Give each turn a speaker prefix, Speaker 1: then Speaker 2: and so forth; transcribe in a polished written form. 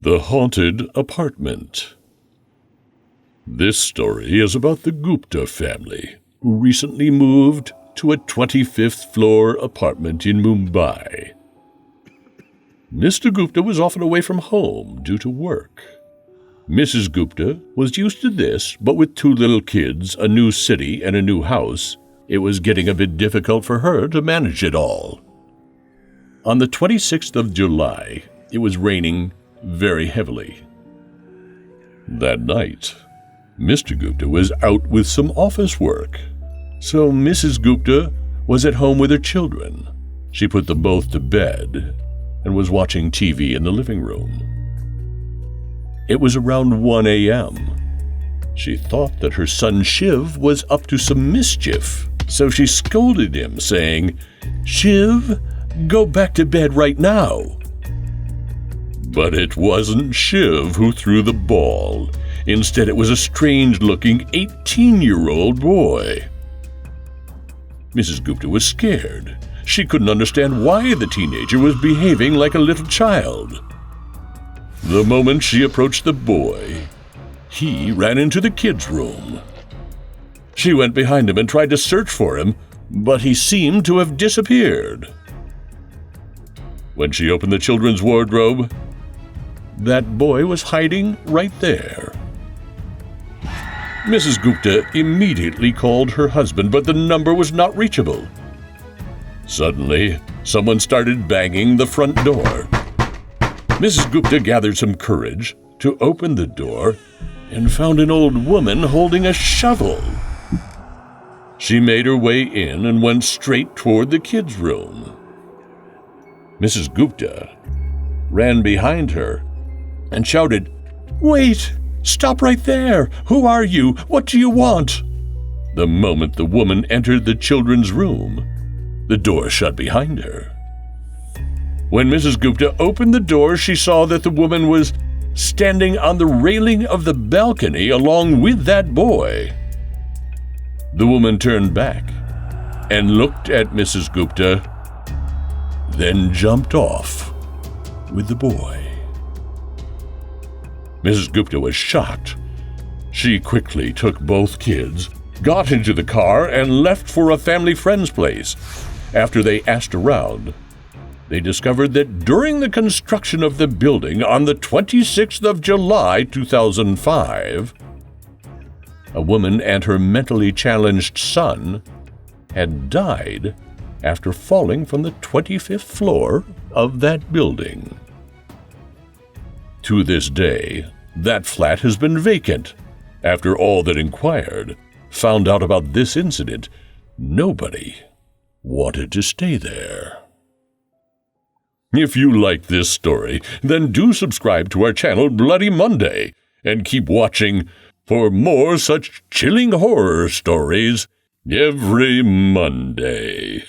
Speaker 1: The Haunted Apartment. This story is about the Gupta family, who recently moved to a 25th floor apartment in Mumbai. Mr. Gupta was often away from home due to work. Mrs. Gupta was used to this, but with 2 little kids, a new city, and a new house, it was getting a bit difficult for her to manage it all. On the 26th of July, it was raining very heavily. That night, Mr. Gupta was out with some office work, so Mrs. Gupta was at home with her children. She put them both to bed and was watching TV in the living room. It was around 1 a.m. She thought that her son Shiv was up to some mischief, so she scolded him, saying, "Shiv, go back to bed right now." But it wasn't Shiv who threw the ball. Instead, it was a strange-looking 18-year-old boy. Mrs. Gupta was scared. She couldn't understand why the teenager was behaving like a little child. The moment she approached the boy, he ran into the kids' room. She went behind him and tried to search for him, but he seemed to have disappeared. When she opened the children's wardrobe, that boy was hiding right there. Mrs. Gupta immediately called her husband, but the number was not reachable. Suddenly, someone started banging the front door. Mrs. Gupta gathered some courage to open the door and found an old woman holding a shovel. She made her way in and went straight toward the kids' room. Mrs. Gupta ran behind her and shouted, "Wait! Stop right there! Who are you? What do you want?" The moment the woman entered the children's room, the door shut behind her. When Mrs. Gupta opened the door, she saw that the woman was standing on the railing of the balcony along with that boy. The woman turned back and looked at Mrs. Gupta, then jumped off with the boy. Mrs. Gupta was shocked. She quickly took both kids, got into the car, and left for a family friend's place. After they asked around, they discovered that during the construction of the building on the 26th of July, 2005, a woman and her mentally challenged son had died after falling from the 25th floor of that building. To this day, that flat has been vacant. After all that inquired found out about this incident, nobody wanted to stay there. If you like this story, then do subscribe to our channel Bloody Monday and keep watching for more such chilling horror stories every Monday.